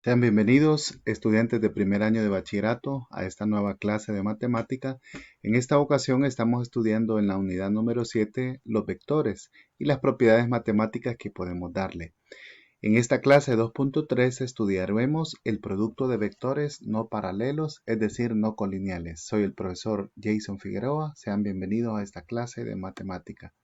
Sean bienvenidos, estudiantes de primer año de bachillerato, a esta nueva clase de matemática. En esta ocasión estamos estudiando en la unidad número 7 los vectores y las propiedades matemáticas que podemos darle. En esta clase 2.3 estudiaremos el producto de vectores no paralelos, es decir, no colineales. Soy el profesor Jason Figueroa. Sean bienvenidos a esta clase de matemática.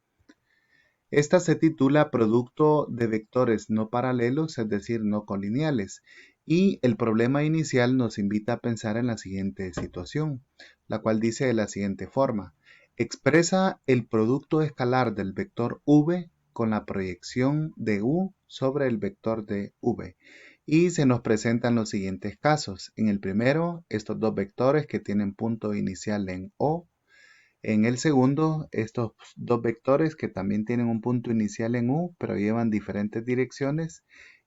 Esta se titula Producto de vectores no paralelos, es decir, no colineales, y el problema inicial nos invita a pensar en la siguiente situación, la cual dice de la siguiente forma: expresa el producto escalar del vector v con la proyección de u sobre el vector de v. Y se nos presentan los siguientes casos. En el primero, estos dos vectores que tienen punto inicial en O. En el segundo, estos dos vectores que también tienen un punto inicial en U, pero llevan diferentes direcciones.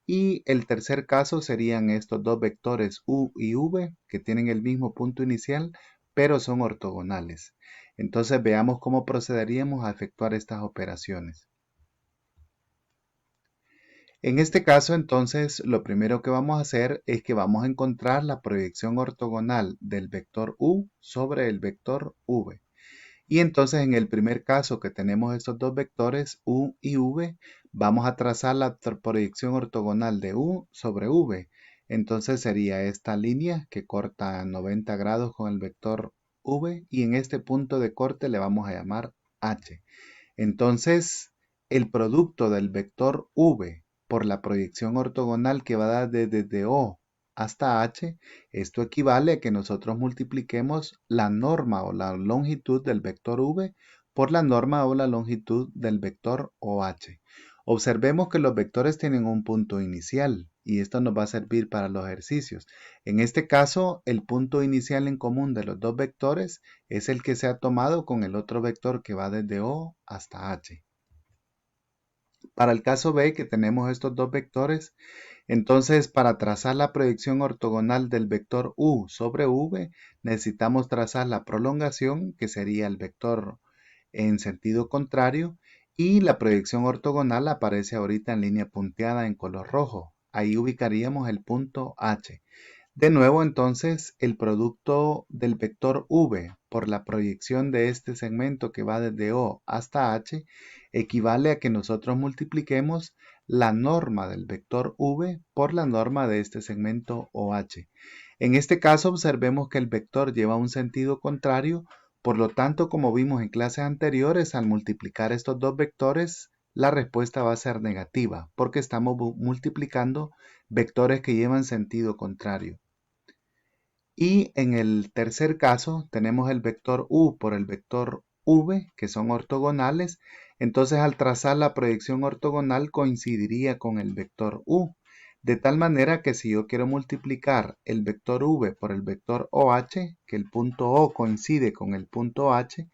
Y el tercer caso serían estos dos vectores U y V, que tienen el mismo punto inicial, pero son ortogonales. Entonces veamos cómo procederíamos a efectuar estas operaciones. En este caso, entonces, lo primero que vamos a hacer es que vamos a encontrar la proyección ortogonal del vector U sobre el vector V. Y entonces en el primer caso que tenemos estos dos vectores U y V, vamos a trazar la proyección ortogonal de U sobre V. Entonces sería esta línea que corta 90 grados con el vector V y en este punto de corte le vamos a llamar H. Entonces el producto del vector V por la proyección ortogonal que va a dar desde O hasta H, esto equivale a que nosotros multipliquemos la norma o la longitud del vector V por la norma o la longitud del vector OH. Observemos que los vectores tienen un punto inicial y esto nos va a servir para los ejercicios. En este caso, el punto inicial en común de los dos vectores es el que se ha tomado con el otro vector que va desde O hasta H. Para el caso B, que tenemos estos dos vectores, entonces, para trazar la proyección ortogonal del vector U sobre V, necesitamos trazar la prolongación, que sería el vector en sentido contrario, y la proyección ortogonal aparece ahorita en línea punteada en color rojo. Ahí ubicaríamos el punto H. De nuevo, entonces, el producto del vector V por la proyección de este segmento que va desde O hasta H equivale a que nosotros multipliquemos la norma del vector V por la norma de este segmento OH. En este caso, observemos que el vector lleva un sentido contrario, por lo tanto, como vimos en clases anteriores, al multiplicar estos dos vectores, la respuesta va a ser negativa, porque estamos multiplicando vectores que llevan sentido contrario. Y en el tercer caso tenemos el vector U por el vector V, que son ortogonales. Entonces al trazar la proyección ortogonal coincidiría con el vector U. De tal manera que si yo quiero multiplicar el vector V por el vector OH, que el punto O coincide con el punto H,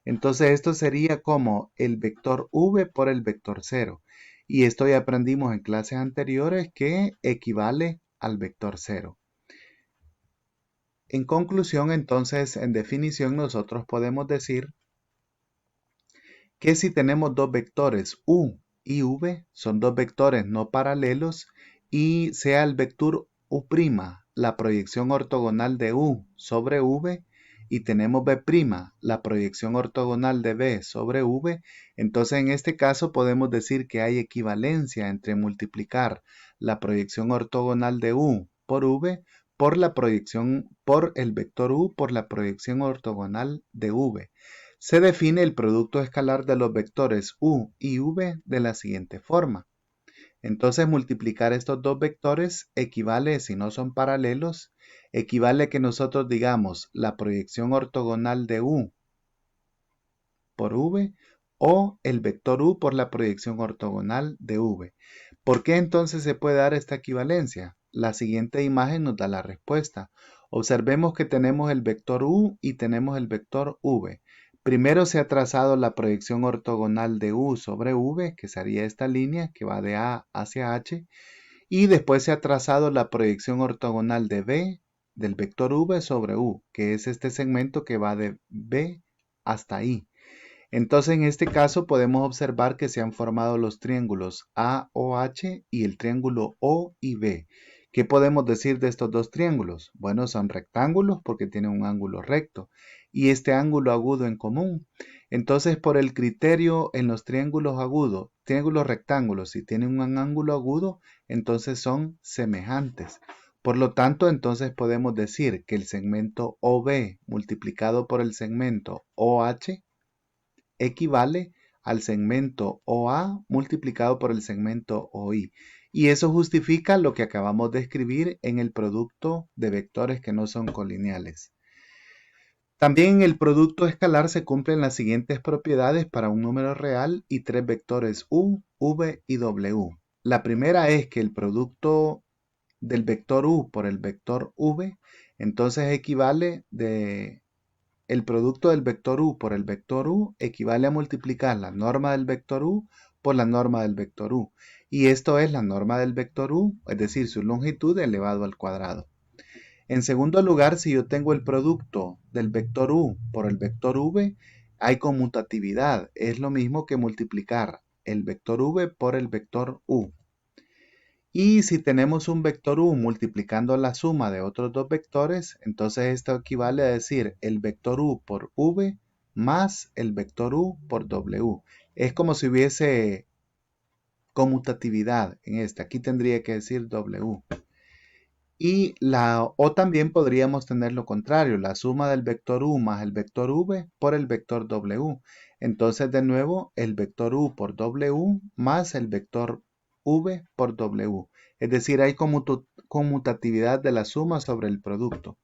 entonces esto sería como el vector V por el vector 0. Y esto ya aprendimos en clases anteriores que equivale al vector 0. En conclusión, entonces, en definición, nosotros podemos decir que si tenemos dos vectores U y V, son dos vectores no paralelos, y sea el vector U' la proyección ortogonal de U sobre V, y tenemos B', la proyección ortogonal de B sobre V, entonces en este caso podemos decir que hay equivalencia entre multiplicar la proyección ortogonal de U por V por la proyección por el vector U por la proyección ortogonal de V. Se define el producto escalar de los vectores U y V de la siguiente forma. Entonces multiplicar estos dos vectores equivale, si no son paralelos, equivale a que nosotros digamos la proyección ortogonal de U por V o el vector U por la proyección ortogonal de V. ¿Por qué entonces se puede dar esta equivalencia? La siguiente imagen nos da la respuesta. Observemos que tenemos el vector U y tenemos el vector V. Primero se ha trazado la proyección ortogonal de U sobre V, que sería esta línea que va de A hacia H, y después se ha trazado la proyección ortogonal de B del vector V sobre U, que es este segmento que va de B hasta I. Entonces en este caso podemos observar que se han formado los triángulos AOH y el triángulo OIB, ¿Qué podemos decir de estos dos triángulos? Bueno, son rectángulos porque tienen un ángulo recto y este ángulo agudo en común. Entonces, por el criterio en los triángulos agudos, triángulos rectángulos, si tienen un ángulo agudo, entonces son semejantes. Por lo tanto, entonces podemos decir que el segmento OB multiplicado por el segmento OH equivale al segmento OA multiplicado por el segmento OI. Y eso justifica lo que acabamos de escribir en el producto de vectores que no son colineales. También en el producto escalar se cumplen las siguientes propiedades para un número real y tres vectores U, V y W. La primera es que el producto del vector U por el vector V, entonces el producto del vector U por el vector U equivale a multiplicar la norma del vector U por la norma del vector U. Y esto es la norma del vector U, es decir, su longitud elevado al cuadrado. En segundo lugar, si yo tengo el producto del vector U por el vector V, hay conmutatividad. Es lo mismo que multiplicar el vector V por el vector U. Y si tenemos un vector U multiplicando la suma de otros dos vectores, entonces esto equivale a decir el vector U por V más el vector U por W. Es como si hubiese conmutatividad en esta. Aquí tendría que decir W. O también podríamos tener lo contrario, la suma del vector U más el vector V por el vector W. Entonces de nuevo el vector U por W más el vector V por W. Es decir, hay conmutatividad de la suma sobre el producto.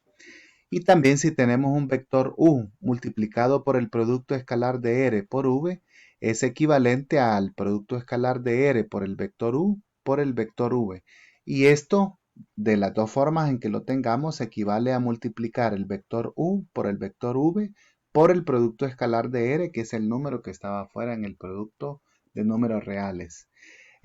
Y también si tenemos un vector U multiplicado por el producto escalar de R por V, es equivalente al producto escalar de R por el vector U por el vector V. Y esto, de las dos formas en que lo tengamos, equivale a multiplicar el vector U por el vector V por el producto escalar de R, que es el número que estaba afuera en el producto de números reales.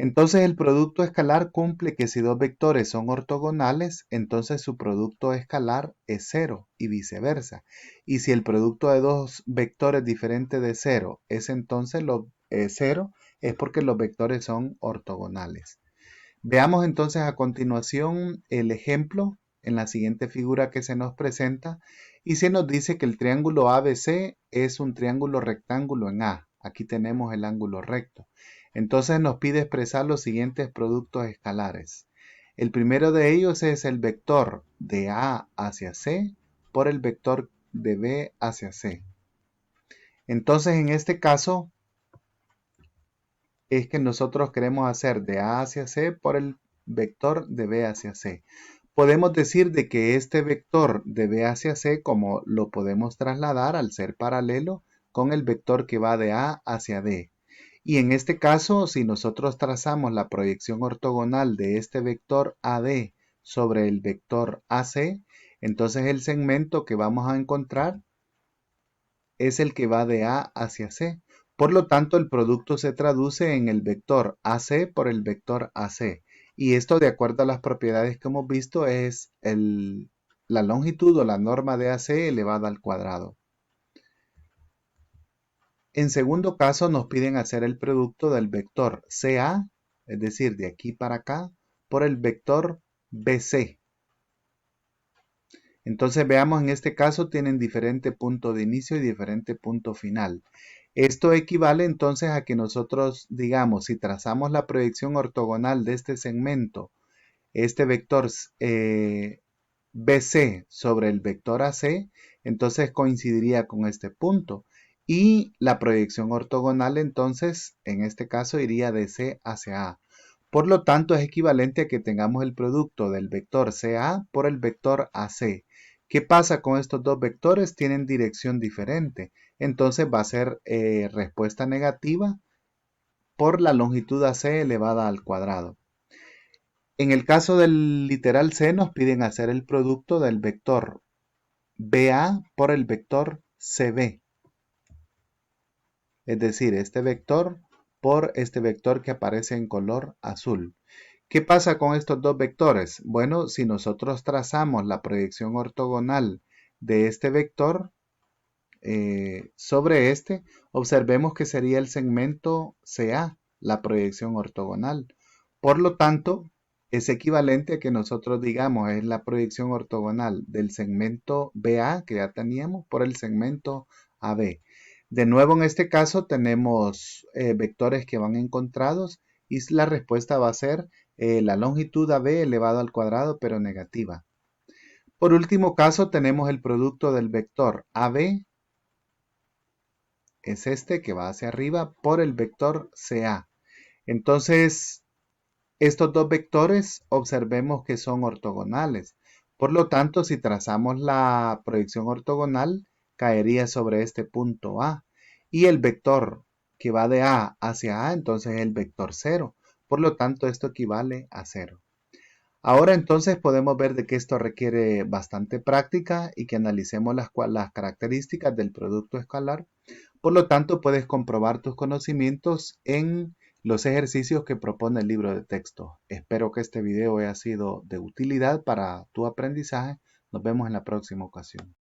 Entonces el producto escalar cumple que si dos vectores son ortogonales, entonces su producto escalar es cero y viceversa. Y si el producto de dos vectores diferentes de cero es entonces cero, es porque los vectores son ortogonales. Veamos entonces a continuación el ejemplo en la siguiente figura que se nos presenta y se nos dice que el triángulo ABC es un triángulo rectángulo en A. Aquí tenemos el ángulo recto. Entonces nos pide expresar los siguientes productos escalares. El primero de ellos es el vector de A hacia C por el vector de B hacia C. Entonces en este caso es que nosotros queremos hacer de A hacia C por el vector de B hacia C. Podemos decir de que este vector de B hacia C, como lo podemos trasladar al ser paralelo con el vector que va de A hacia D. Y en este caso, si nosotros trazamos la proyección ortogonal de este vector AD sobre el vector AC, entonces el segmento que vamos a encontrar es el que va de A hacia C. Por lo tanto, el producto se traduce en el vector AC por el vector AC. Y esto, de acuerdo a las propiedades que hemos visto, es la longitud o la norma de AC elevada al cuadrado. En segundo caso, nos piden hacer el producto del vector CA, es decir, de aquí para acá, por el vector BC. Entonces veamos, en este caso tienen diferente punto de inicio y diferente punto final. Esto equivale entonces a que nosotros digamos, si trazamos la proyección ortogonal de este segmento, este vector BC sobre el vector AC, entonces coincidiría con este punto. Y la proyección ortogonal entonces, en este caso, iría de C hacia A. Por lo tanto, es equivalente a que tengamos el producto del vector CA por el vector AC. ¿Qué pasa con estos dos vectores? Tienen dirección diferente. Entonces va a ser respuesta negativa por la longitud AC elevada al cuadrado. En el caso del literal C nos piden hacer el producto del vector BA por el vector CB. Es decir, este vector por este vector que aparece en color azul. ¿Qué pasa con estos dos vectores? Bueno, si nosotros trazamos la proyección ortogonal de este vector sobre este, observemos que sería el segmento CA, la proyección ortogonal. Por lo tanto, es equivalente a que nosotros digamos es la proyección ortogonal del segmento BA que ya teníamos por el segmento AB. De nuevo en este caso tenemos vectores que van encontrados y la respuesta va a ser la longitud AB elevado al cuadrado pero negativa. Por último caso tenemos el producto del vector AB, es este que va hacia arriba, por el vector CA. Entonces, estos dos vectores observemos que son ortogonales. Por lo tanto, si trazamos la proyección ortogonal, caería sobre este punto A. Y el vector que va de A hacia A, entonces es el vector 0. Por lo tanto, esto equivale a 0. Ahora entonces podemos ver de que esto requiere bastante práctica y que analicemos las características del producto escalar. Por lo tanto, puedes comprobar tus conocimientos en los ejercicios que propone el libro de texto. Espero que este video haya sido de utilidad para tu aprendizaje. Nos vemos en la próxima ocasión.